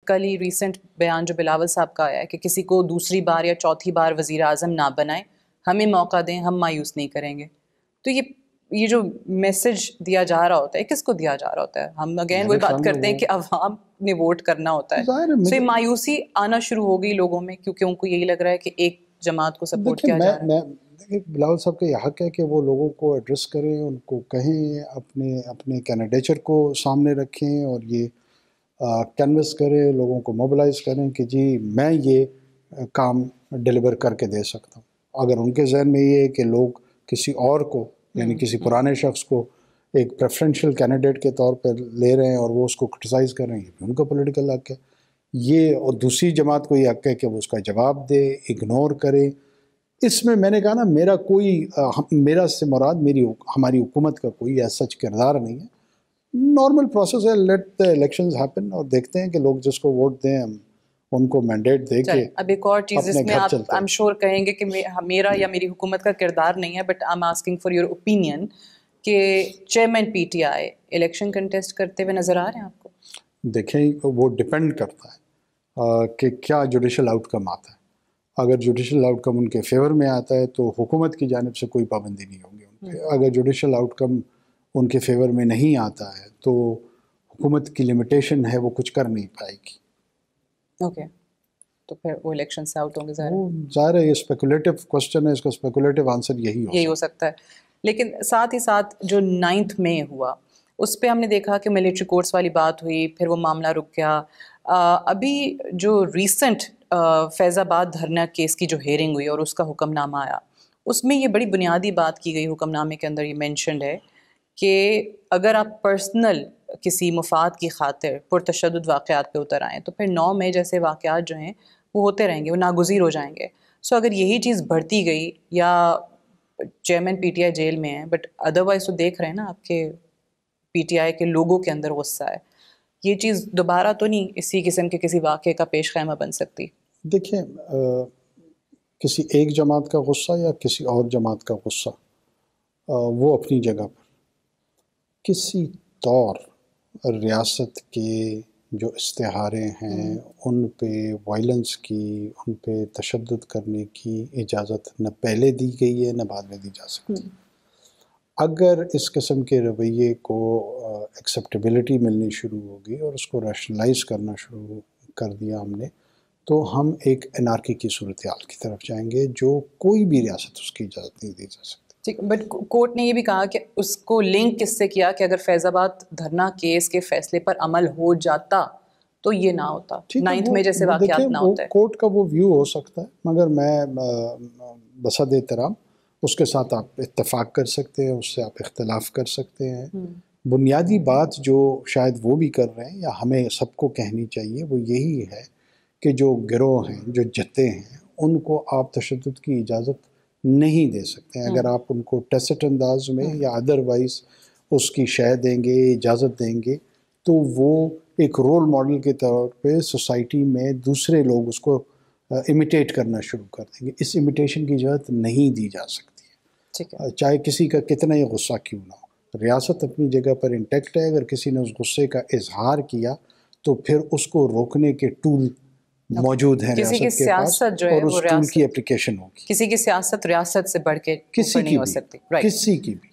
کل ہی ریسنٹ بیان جو بلاول صاحب کا آیا ہے کہ کسی کو دوسری بار یا چوتھی بار وزیر اعظم نہ بنائیں, ہمیں موقع دیں, ہم مایوس نہیں کریں گے. تو یہ جو میسج دیا جا رہا ہوتا ہے, کس کو دیا جا رہا ہوتا ہے؟ ہم اگین وہی بات کرتے ہیں کہ عوام نے ووٹ کرنا ہوتا ہے. تو یہ مایوسی آنا شروع ہو گئی لوگوں میں کیونکہ ان کو یہی لگ رہا ہے کہ ایک جماعت کو سپورٹ کیا جا رہا ہے. دیکھیں بلاول صاحب کا یہ حق ہے کہ وہ لوگوں کو ایڈریس کریں, ان کو کہیں, اپنے کینڈیڈیچر کو سامنے رکھیں اور یہ کینوس کریں, لوگوں کو موبلائز کریں کہ جی میں یہ کام ڈیلیور کر کے دے سکتا ہوں. اگر ان کے ذہن میں یہ ہے کہ لوگ کسی اور کو یعنی کسی پرانے شخص کو ایک پریفرنشل کینڈیڈیٹ کے طور پر لے رہے ہیں اور وہ اس کو کرٹیسائز کر رہے ہیں, یہ بھی ان کا پولیٹیکل حق ہے. یہ اور دوسری جماعت کو یہ حق ہے کہ وہ اس کا جواب دے, اگنور کرے. اس میں نے کہا نا, میرا سے مراد ہماری حکومت کا کوئی ایسا سچ کردار نہیں ہے. نارمل پروسیس ہے, لیٹ دا الیکشنز ہیپن, اور دیکھتے ہیں کہ لوگ جس کو ووٹ دیں ہم ان کو مینڈیٹ دے کے. اب ایک اور چیز اس میں آپ آئی ایم شیور کہیں گے کہ میرا یا میری حکومت کا کردار نہیں ہے, but I am asking for your opinion کہ chairman P T I election contest کرتے ہوئے نظر آ رہے ہیں آپ کو؟ دیکھیں وہ ڈپینڈ کرتا ہے کہ کیا جوڈیشل آؤٹ کم آتا ہے. اگر جوڈیشل آؤٹ کم ان کے فیور میں آتا ہے تو حکومت کی جانب سے کوئی پابندی نہیں ہوگی ان پہ. اگر جوڈیشل آؤٹ کم ان کے فیور میں نہیں آتا ہے تو حکومت کی لمیٹیشن ہے, وہ کچھ کر نہیں پائے گی. اوکے, تو پھر وہ الیکشن سے آؤٹ ہوں گے. ظاہر ہے یہ اسپیکولیٹو کوسچن ہے, اس کا اسپیکولیٹو آنسر یہی ہو سکتا ہے. لیکن ساتھ ہی ساتھ جو 9 مئی ہوا اس پہ ہم نے دیکھا کہ ملٹری کورٹس والی بات ہوئی, پھر وہ معاملہ رک گیا. ابھی جو ریسنٹ فیض آباد دھرنا کیس کی جو ہیئرنگ ہوئی اور اس کا حکم نامہ آیا, اس میں یہ بڑی بنیادی بات کی گئی حکم نامے کے اندر, یہ مینشنڈ ہے کہ اگر آپ پرسنل کسی مفاد کی خاطر پرتشدد واقعات پہ اتر آئیں تو پھر 9 مئی جیسے واقعات جو ہیں وہ ہوتے رہیں گے, وہ ناگزیر ہو جائیں گے. سو اگر یہی چیز بڑھتی گئی, یا chairman P T I jail میں ہیں بٹ ادروائز تو دیکھ رہے ہیں نا آپ کے پی ٹی آئی کے لوگوں کے اندر غصہ ہے, یہ چیز دوبارہ تو نہیں اسی قسم کے کسی واقعے کا پیش خیمہ بن سکتی؟ دیکھیں کسی ایک جماعت کا غصہ یا کسی اور جماعت کا غصہ وہ اپنی جگہ پر, کسی طور ریاست کے جو استعارے ہیں ان پہ وائلنس کی, ان پہ تشدد کرنے کی اجازت نہ پہلے دی گئی ہے نہ بعد میں دی جا سکتی. اگر اس قسم کے رویے کو ایکسیپٹیبلٹی ملنی شروع ہوگی اور اس کو ریشنلائز کرنا شروع کر دیا ہم نے, تو ہم ایک انارکی کی صورتحال کی طرف جائیں گے جو کوئی بھی ریاست اس کی اجازت نہیں دی جا سکتی. ٹھیک, بٹ کورٹ نے یہ بھی کہا کہ اس کو لنک کس سے کیا کہ اگر فیض آباد دھرنا کیس کے فیصلے پر عمل ہو جاتا تو یہ نہ ہوتا, 9 مئی جیسے واقعات نہ ہوتے. کورٹ کا وہ ویو ہو سکتا ہے, مگر میں بصد احترام اس کے ساتھ آپ اتفاق کر سکتے ہیں, اس سے آپ اختلاف کر سکتے ہیں. بنیادی بات جو شاید وہ بھی کر رہے ہیں یا ہمیں سب کو کہنی چاہیے وہ یہی ہے کہ جو گروہ ہیں, جو جتھے ہیں, ان کو آپ تشدد کی اجازت نہیں دے سکتے ہیں. اگر آپ ان کو ٹیسٹ انداز میں یا ادروائز اس کی شے دیں گے, اجازت دیں گے, تو وہ ایک رول ماڈل کے طور پہ سوسائٹی میں دوسرے لوگ اس کو امیٹیٹ کرنا شروع کر دیں گے. اس امیٹیشن کی اجازت نہیں دی جا سکتی ہے, چاہے کسی کا کتنا ہی غصہ کیوں نہ ہو. ریاست اپنی جگہ پر انٹیکٹ ہے. اگر کسی نے اس غصے کا اظہار کیا تو پھر اس کو روکنے کے ٹول موجود ہیں ریاست کے پاس, اور اس ٹول کی اپلیکیشن ہوگی. کسی کی سیاست ریاست سے بڑھ کے نہیں ہو سکتی, کسی کی بھی.